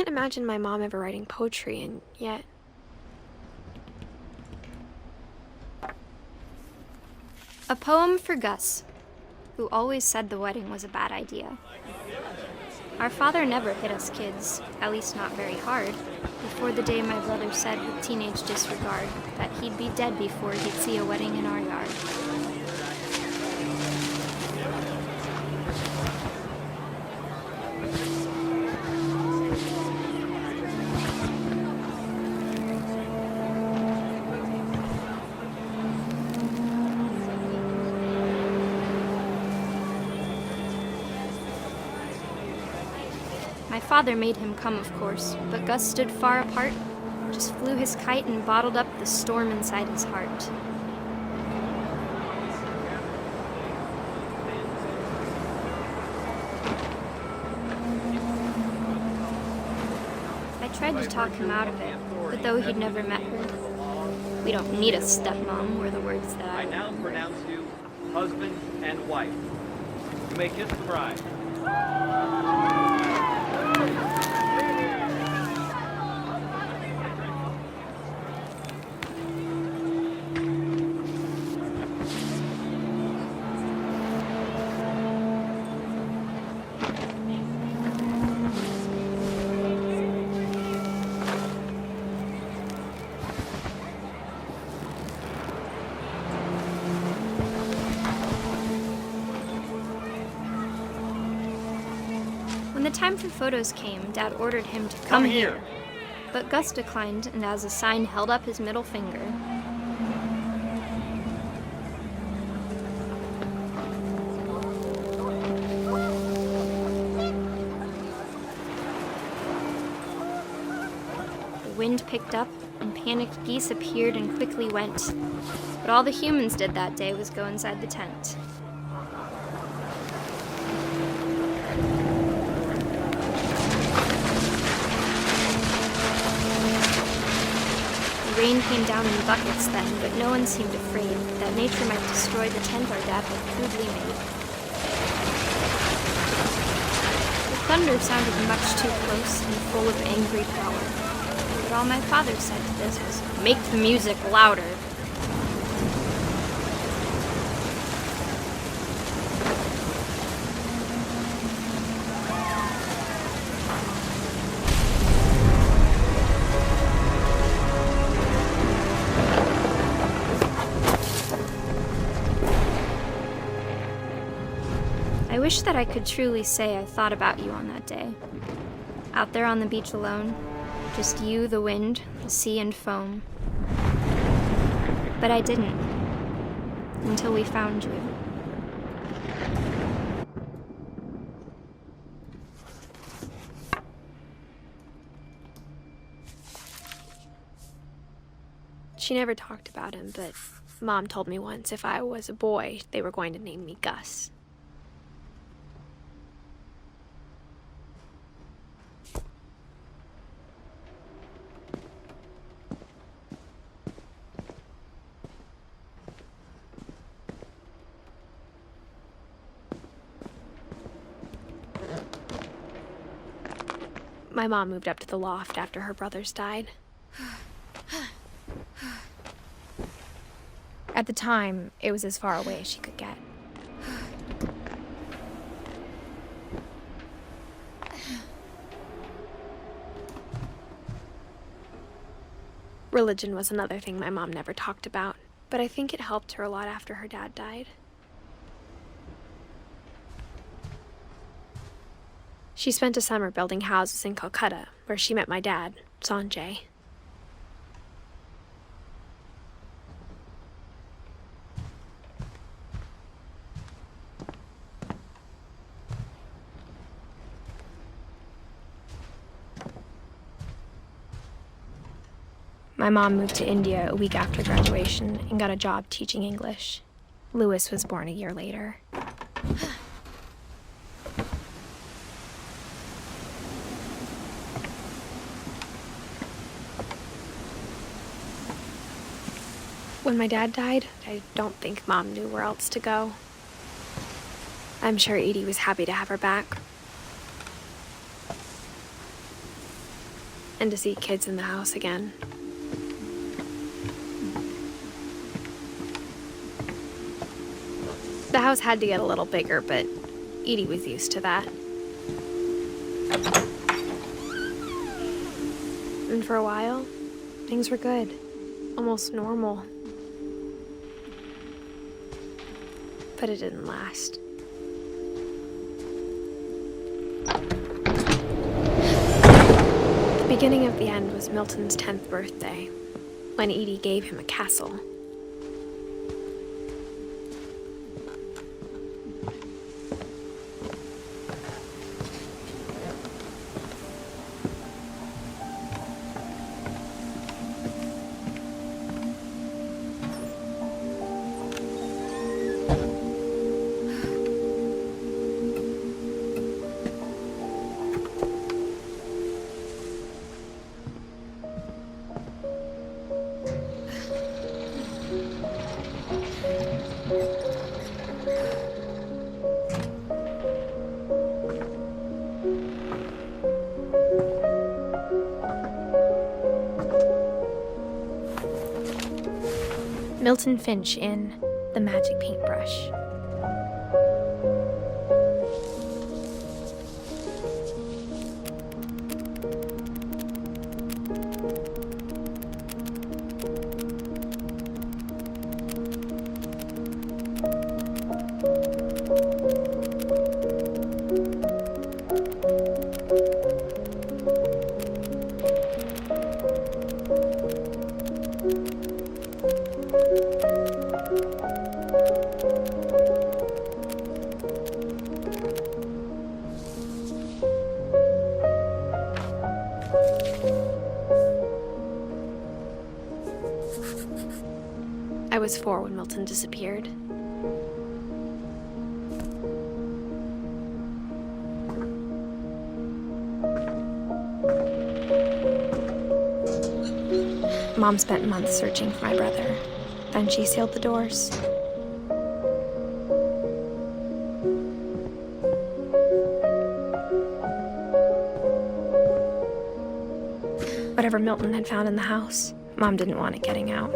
can't imagine my mom ever writing poetry, and yet... A poem for Gus, who always said the wedding was a bad idea. Our father never hit us kids, at least not very hard, before the day my brother said with teenage disregard that he'd be dead before he'd see a wedding in our yard. My father made him come, of course, but Gus stood far apart, just flew his kite and bottled up the storm inside his heart. I tried to talk him out of it, but though he'd never met her, "We don't need a stepmom," were the words that I now pronounce you husband and wife. You may kiss the bride. When the time for photos came, Dad ordered him to come here. But Gus declined, and as a sign held up his middle finger. The wind picked up, and panicked geese appeared and quickly went. But all the humans did that day was go inside the tent. Rain came down in buckets then, but no one seemed afraid that nature might destroy the tent our dad had crudely made. The thunder sounded much too close and full of angry power, but all my father said to this was, "Make the music louder." I wish that I could truly say I thought about you on that day. Out there on the beach alone, just you, the wind, the sea, and foam. But I didn't, until we found you. She never talked about him, but Mom told me once if I was a boy, they were going to name me Gus. My mom moved up to the loft after her brothers died. At the time, it was as far away as she could get. Religion was another thing my mom never talked about, but I think it helped her a lot after her dad died. She spent a summer building houses in Calcutta, where she met my dad, Sanjay. My mom moved to India a week after graduation and got a job teaching English. Louis was born a year later. When my dad died, I don't think Mom knew where else to go. I'm sure Edie was happy to have her back. and to see kids in the house again. The house had to get a little bigger, but Edie was used to that. And for a while, things were good. Almost normal. But it didn't last. The beginning of the end was Milton's 10th birthday, when Edie gave him a castle. Milton Finch in The Magic Paintbrush. I was 4 when Milton disappeared. Mom spent months searching for my brother. Then she sealed the doors. Whatever Milton had found in the house, Mom didn't want it getting out.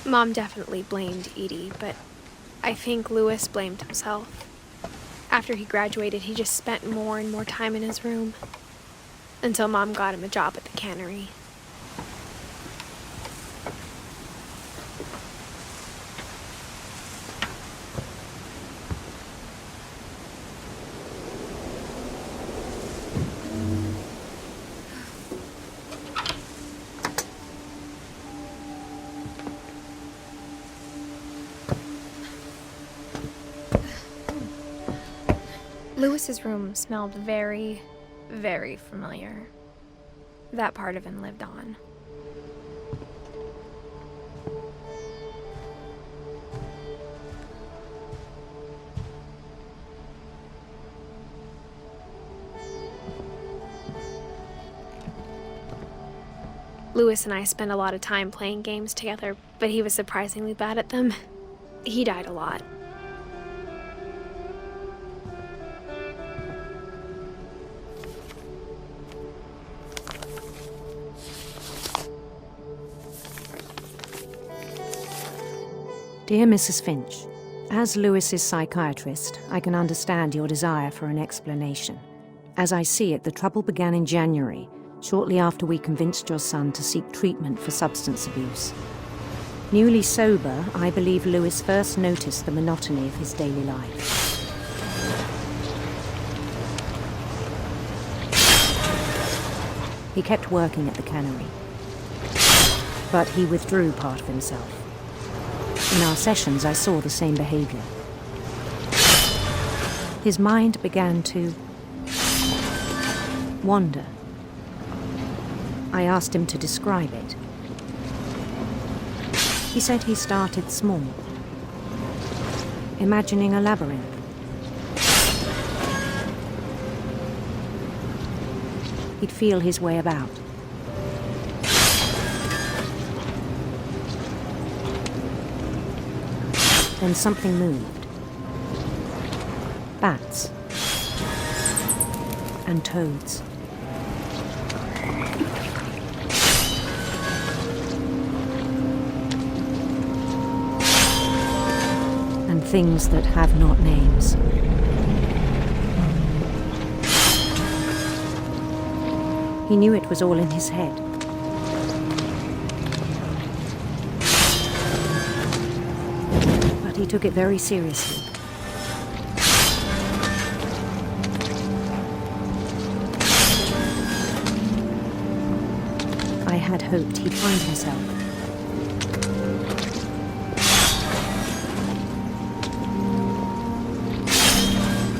Mom definitely blamed Edie, but I think Louis blamed himself. After he graduated, he just spent more and more time in his room, until Mom got him a job at the cannery. Louis's room smelled very, very familiar. That part of him lived on. Louis and I spent a lot of time playing games together, but he was surprisingly bad at them. He died a lot. Dear Mrs. Finch, as Louis's psychiatrist, I can understand your desire for an explanation. As I see it, the trouble began in January, shortly after we convinced your son to seek treatment for substance abuse. Newly sober, I believe Louis first noticed the monotony of his daily life. He kept working at the cannery, but he withdrew part of himself. In our sessions, I saw the same behavior. His mind began to wander. I asked him to describe it. He said he started small, imagining a labyrinth. He'd feel his way about. Then something moved. Bats and toads. And things that have not names. He knew it was all in his head. But he took it very seriously. I had hoped he'd find himself.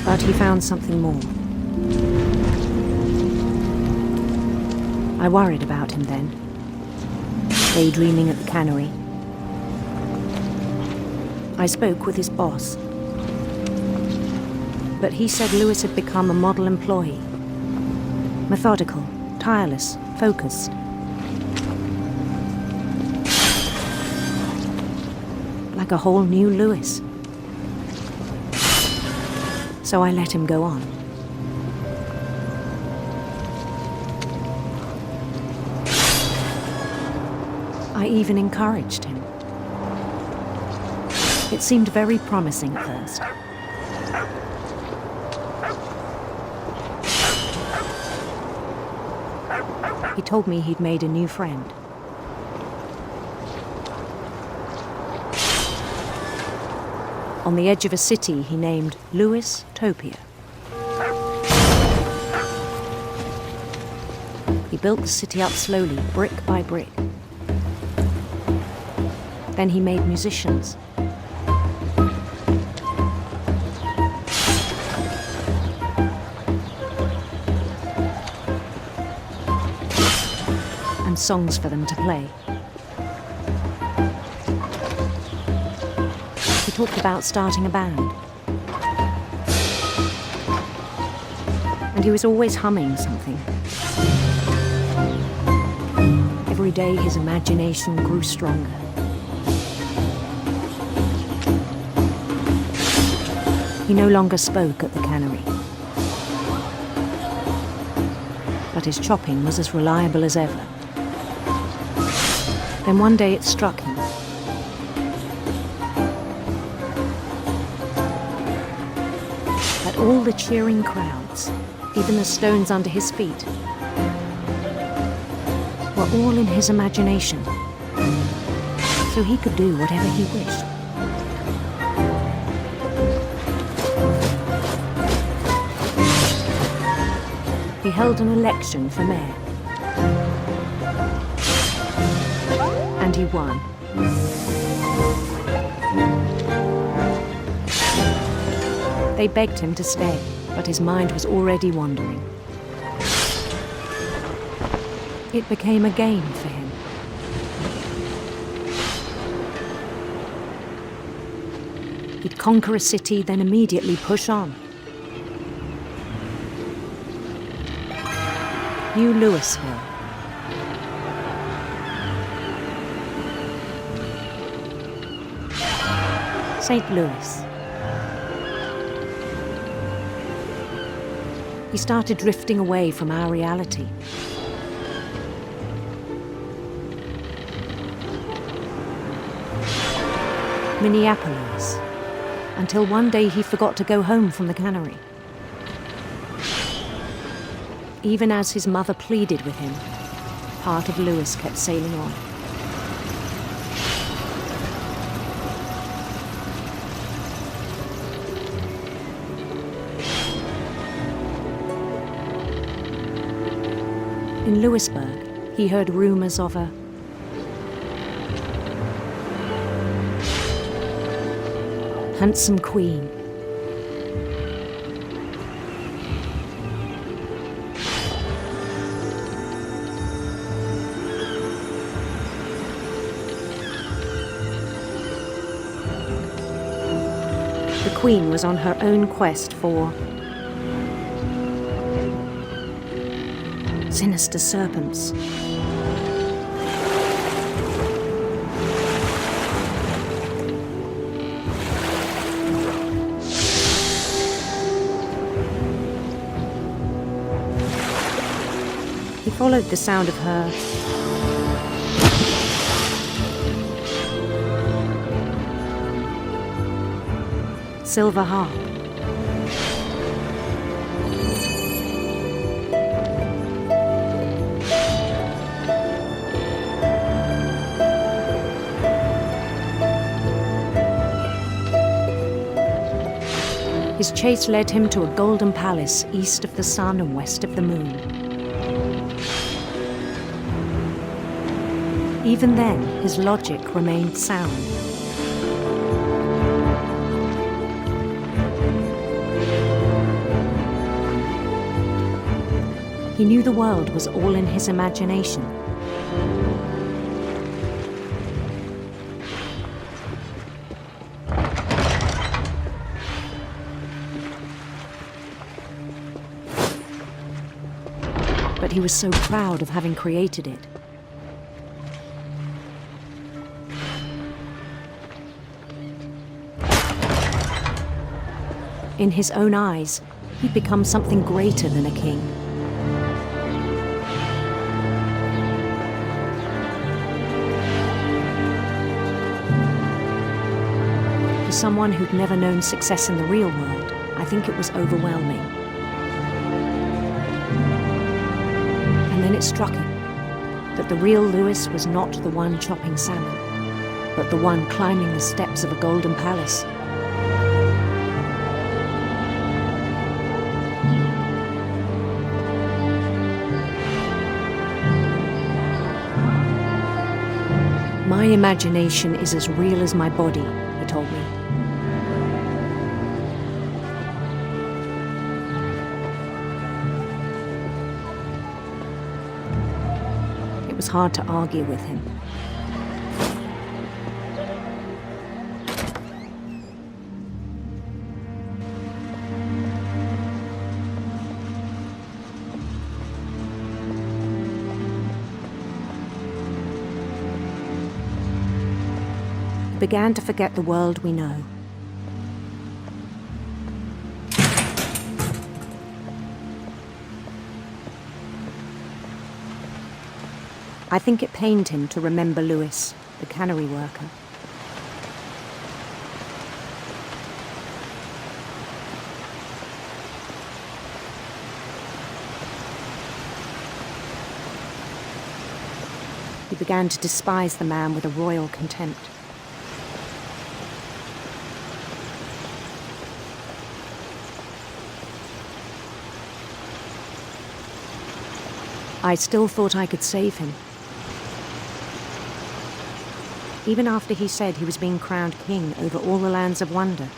But he found something more. I worried about him then, daydreaming at the cannery. I spoke with his boss, but he said Lewis had become a model employee. Methodical, tireless, focused. Like a whole new Lewis. So I let him go on. I even encouraged him. It seemed very promising at first. He told me he'd made a new friend. On the edge of a city he named Lewis Topia. He built the city up slowly, brick by brick. Then he made musicians. And songs for them to play. He talked about starting a band. And he was always humming something. Every day his imagination grew stronger. He no longer spoke at the cannery. But his chopping was as reliable as ever. Then one day it struck him. That all the cheering crowds, even the stones under his feet, were all in his imagination. So he could do whatever he wished. He held an election for mayor. And he won. They begged him to stay, but his mind was already wandering. It became a game for him. He'd conquer a city, then immediately push on. New Louisville. St. Louis. He started drifting away from our reality. Minneapolis, until one day he forgot to go home from the cannery. Even as his mother pleaded with him, part of Lewis kept sailing on. In Lewisburg, he heard rumors of a handsome queen. The Queen was on her own quest for sinister serpents. He followed the sound of her silver harp. His chase led him to a golden palace east of the sun and west of the moon. Even then, his logic remained sound. He knew the world was all in his imagination. But he was so proud of having created it. In his own eyes, he'd become something greater than a king. For someone who'd never known success in the real world, I think it was overwhelming. And then it struck him that the real Lewis was not the one chopping salmon, but the one climbing the steps of a golden palace. My imagination is as real as my body, he told me. It was hard to argue with him. Began to forget the world we know. I think it pained him to remember Lewis, the cannery worker. He began to despise the man with a royal contempt. I still thought I could save him. Even after he said he was being crowned king over all the lands of wonder.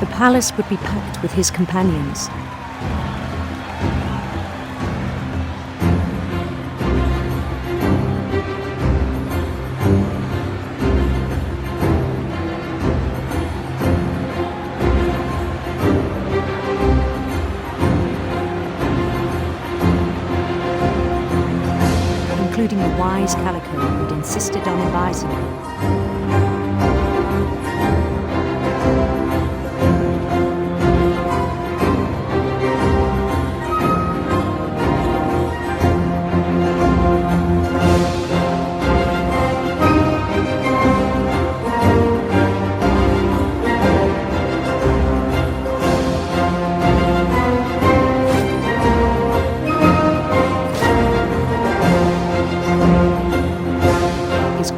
The palace would be packed with his companions. Including the wise Calico who'd insisted on advising me.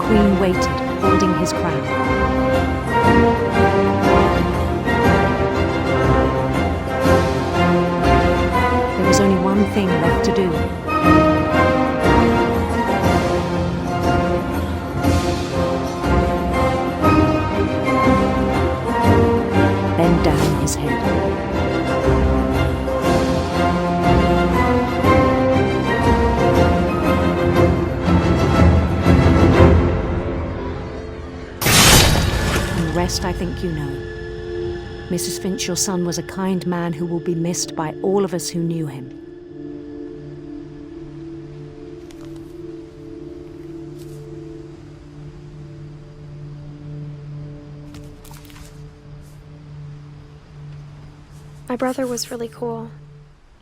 Queen waited, holding rest I think you know. Mrs. Finch, your son was a kind man who will be missed by all of us who knew him. My brother was really cool.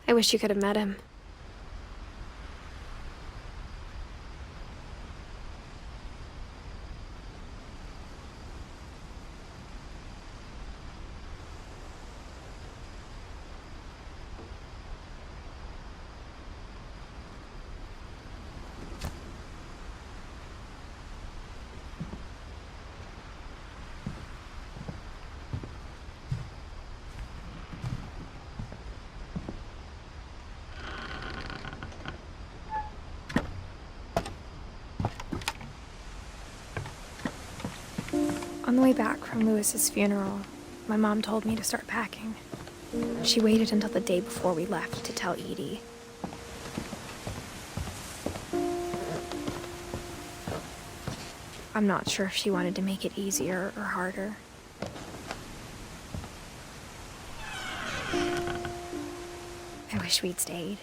I wish you could have met him. On the way back from Lewis's funeral, my mom told me to start packing. She waited until the day before we left to tell Edie. I'm not sure if she wanted to make it easier or harder. I wish we'd stayed.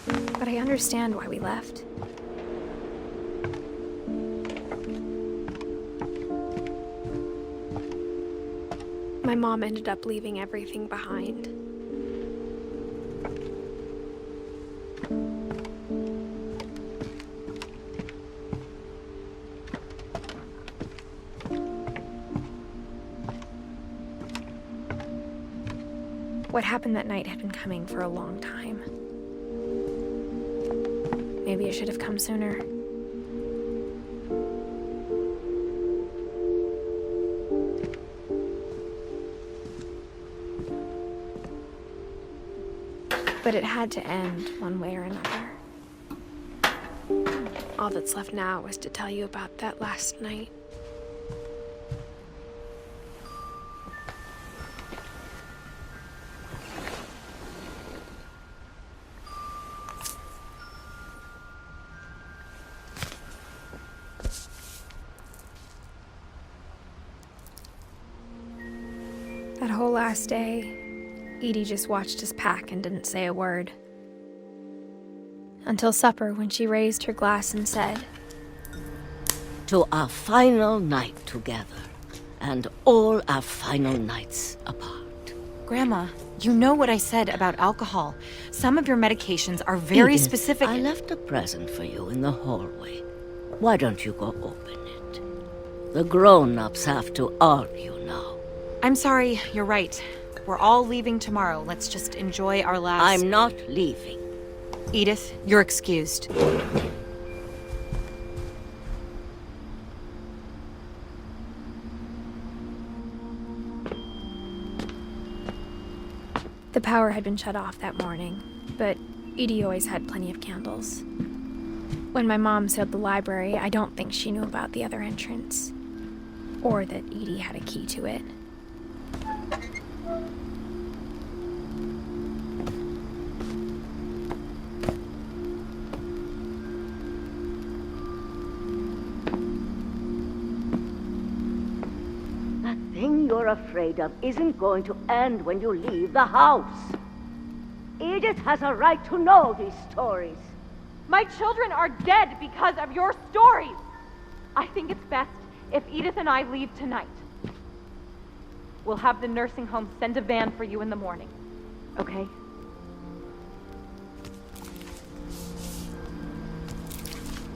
But I understand why we left. My mom ended up leaving everything behind. What happened that night had been coming for a long time. Maybe it should have come sooner. But it had to end one way or another. All that's left now is to tell you about that last night. That whole last day, Edie just watched us pack and didn't say a word. Until supper, when she raised her glass and said, "To our final night together, and all our final nights apart." Grandma, you know what I said about alcohol. Some of your medications are very Edith, specific. I left a present for you in the hallway. Why don't you go open it? The grown-ups have to argue now. I'm sorry, you're right. We're all leaving tomorrow. Let's just enjoy our last... I'm not leaving. Edith, you're excused. the power had been shut off that morning, but Edie always had plenty of candles. When my mom sealed the library, I don't think she knew about the other entrance, or that Edie had a key to it. That thing you're afraid of isn't going to end when you leave the house. Edith has a right to know these stories. My children are dead because of your stories. I think it's best if Edith and I leave tonight. We'll have the nursing home send a van for you in the morning, okay?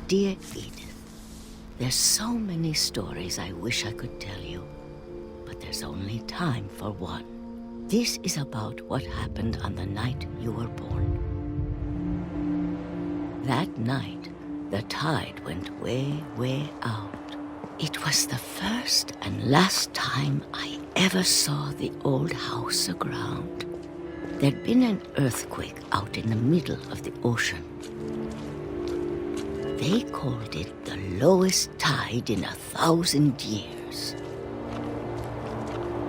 Dear Edith, there's so many stories I wish I could tell you, but there's only time for one. This is about what happened on the night you were born. That night, the tide went way, way out. It was the first and last time I ever saw the old house aground. There'd been an earthquake out in the middle of the ocean. They called it the lowest tide in 1,000 years.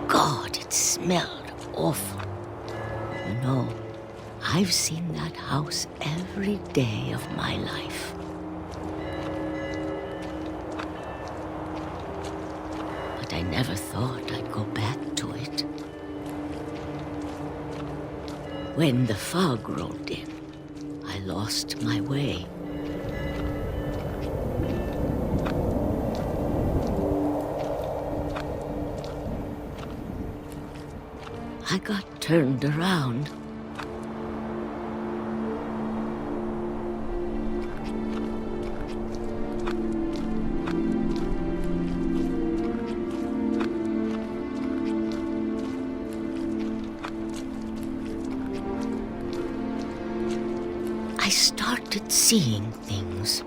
God, it smelled awful. You know, I've seen that house every day of my life. I never thought I'd go back to it. When the fog rolled in, I lost my way. I got turned around. I started seeing things.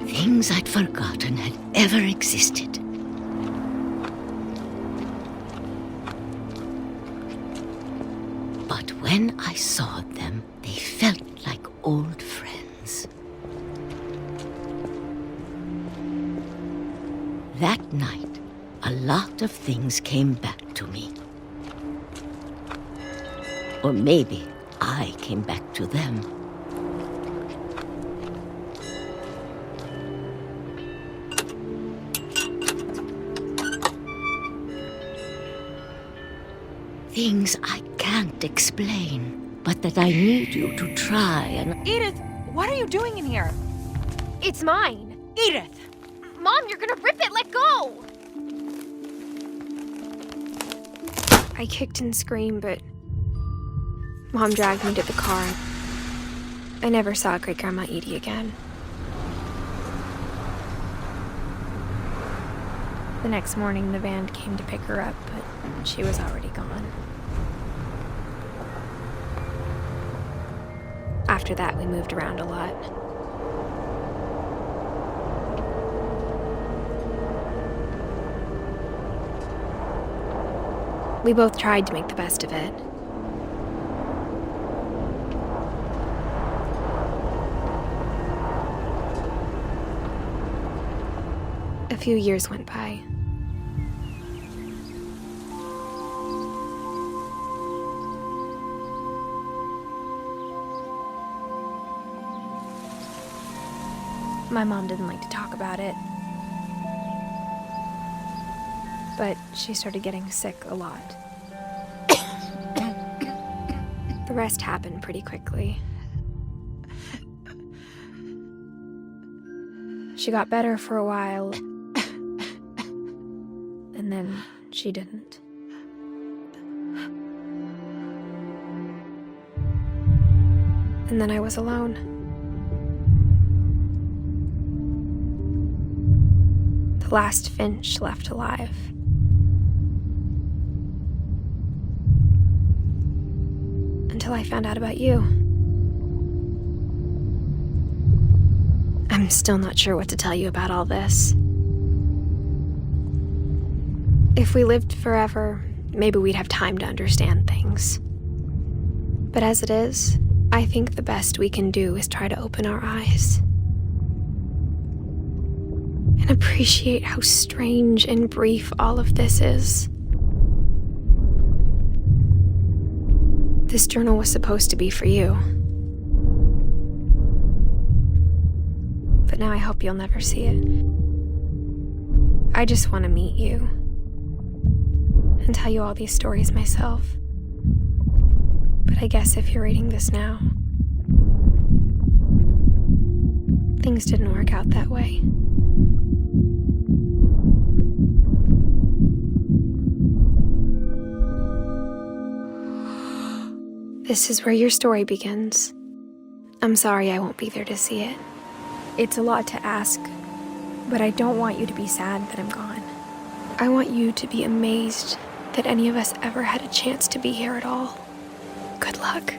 Things I'd forgotten had ever existed. But when I saw them, they felt like old friends. That night, a lot of things came back to me. Or maybe I came back to them. Things I can't explain, but that I need you to try and... Edith, what are you doing in here? It's mine. Edith! Mom, you're gonna rip it! Let go! I kicked and screamed, but Mom dragged me to the car. I never saw Great-Grandma Edie again. The next morning, the van came to pick her up, but she was already gone. After that, we moved around a lot. We both tried to make the best of it. A few years went by. My mom didn't like to talk about it, but she started getting sick a lot. The rest happened pretty quickly. She got better for a while, and then she didn't. And then I was alone. The last Finch left alive. Until I found out about you. I'm still not sure what to tell you about all this. If we lived forever, maybe we'd have time to understand things. But as it is, I think the best we can do is try to open our eyes. And appreciate how strange and brief all of this is. This journal was supposed to be for you. But now I hope you'll never see it. I just want to meet you and tell you all these stories myself. But I guess if you're reading this now, things didn't work out that way. This is where your story begins. I'm sorry I won't be there to see it. It's a lot to ask, but I don't want you to be sad that I'm gone. I want you to be amazed that any of us ever had a chance to be here at all. Good luck.